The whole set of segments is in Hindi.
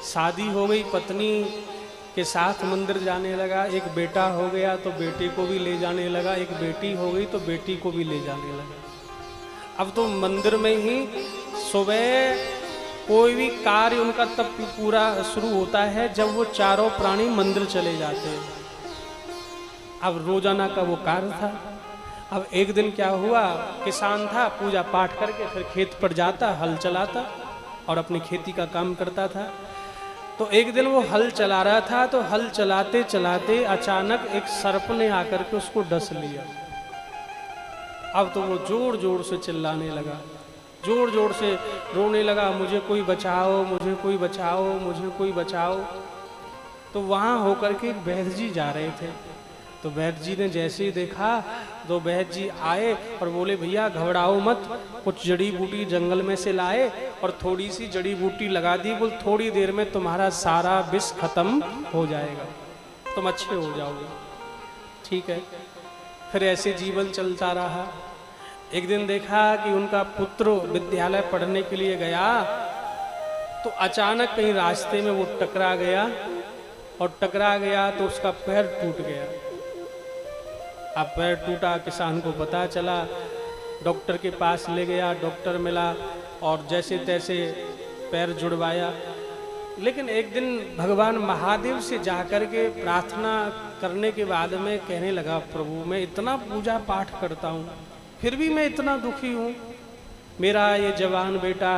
शादी हो गई, पत्नी के साथ मंदिर जाने लगा, एक बेटा हो गया तो बेटे को भी ले जाने लगा, एक बेटी हो गई तो बेटी को भी ले जाने लगा। अब तो मंदिर में ही सुबह कोई भी कार्य उनका तब पूरा शुरू होता है जब वो चारों प्राणी मंदिर चले जाते हैं। अब रोजाना का वो कार्य था। अब एक दिन क्या हुआ, किसान था, पूजा पाठ करके फिर खेत पर जाता, हल चलाता और अपनी खेती का काम करता था। तो एक दिन वो हल चला रहा था, तो हल चलाते चलाते अचानक एक सर्प ने आकर के उसको डस लिया। अब तो वो जोर जोर से चिल्लाने लगा, जोर जोर से रोने लगा, मुझे कोई बचाओ, मुझे कोई बचाओ, मुझे कोई बचाओ। तो वहाँ होकर के वैद्य जी जा रहे थे। तो वैद्य जी ने जैसे ही देखा तो वैद्य जी आए और बोले, भैया घबराओ मत, कुछ जड़ी बूटी जंगल में से लाए और थोड़ी सी जड़ी बूटी लगा दी, बोल थोड़ी देर में तुम्हारा सारा विष खत्म हो जाएगा, तुम अच्छे हो जाओगे। ठीक है। फिर ऐसे जीवन चलता रहा। एक दिन देखा कि उनका पुत्र विद्यालय पढ़ने के लिए गया, तो अचानक कहीं रास्ते में वो टकरा गया, और टकरा गया तो उसका पैर टूट गया। अब पैर टूटा, किसान को पता चला, डॉक्टर के पास ले गया, डॉक्टर मिला और जैसे तैसे पैर जुड़वाया। लेकिन एक दिन भगवान महादेव से जाकर के प्रार्थना करने के बाद में कहने लगा, प्रभु मैं इतना पूजा पाठ करता हूँ फिर भी मैं इतना दुखी हूँ। मेरा ये जवान बेटा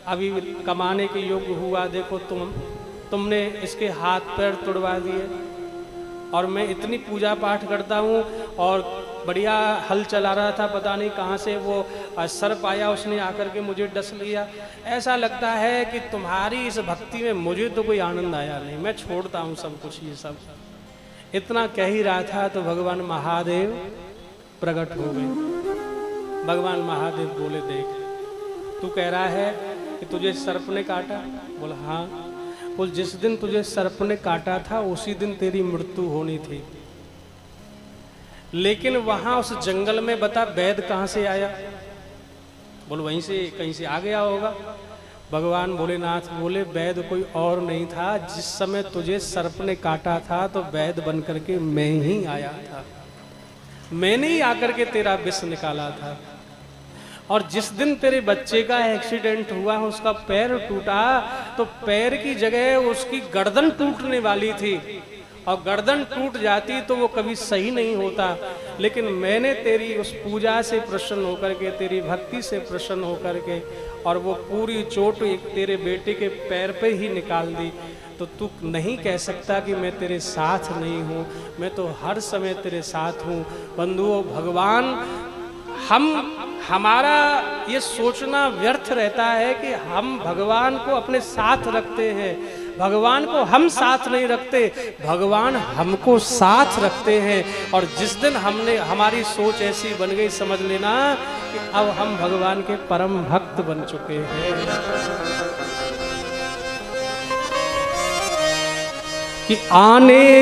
अभी कमाने के योग्य हुआ, देखो तुमने इसके हाथ पैर तोड़वा दिए, और मैं इतनी पूजा पाठ करता हूँ और बढ़िया हल चला रहा था, पता नहीं कहाँ से वो सर्प आया, उसने आकर के मुझे डस लिया। ऐसा लगता है कि तुम्हारी इस भक्ति में मुझे तो कोई आनंद आया नहीं, मैं छोड़ता हूँ सब कुछ ये सब। इतना कह ही रहा था तो भगवान महादेव प्रकट हो गए। भगवान महादेव बोले, देख तू कह रहा है कि तुझे सर्प ने काटा? बोला हाँ। बोल जिस दिन तुझे सर्प ने काटा था उसी दिन तेरी मृत्यु होनी थी, लेकिन वहां उस जंगल में बता वैद्य कहां से आया? बोल वहीं से कहीं से आ गया होगा। भगवान भोलेनाथ बोले, वैद्य कोई और नहीं था, जिस समय तुझे सर्प ने काटा था तो वैद्य बन करके मैं ही आया था, मैंने ही आकर के तेरा विष निकाला था। और जिस दिन तेरे बच्चे का एक्सीडेंट हुआ, उसका पैर टूटा, तो पैर की जगह उसकी गर्दन टूटने वाली थी, और गर्दन टूट जाती तो वो कभी सही नहीं होता। लेकिन मैंने तेरी उस पूजा से प्रसन्न होकर के, तेरी भक्ति से प्रसन्न होकर के, और वो पूरी चोट एक तेरे बेटे के पैर पे ही निकाल दी। तो तू नहीं कह सकता कि मैं तेरे साथ नहीं हूँ, मैं तो हर समय तेरे साथ हूँ। बंधुओं, भगवान हमारा ये सोचना व्यर्थ रहता है कि हम भगवान को अपने साथ रखते हैं। भगवान को हम साथ नहीं रखते, भगवान हमको साथ रखते हैं। और जिस दिन हमारी सोच ऐसी बन गई, समझ लेना कि अब हम भगवान के परम भक्त बन चुके हैं। कि आने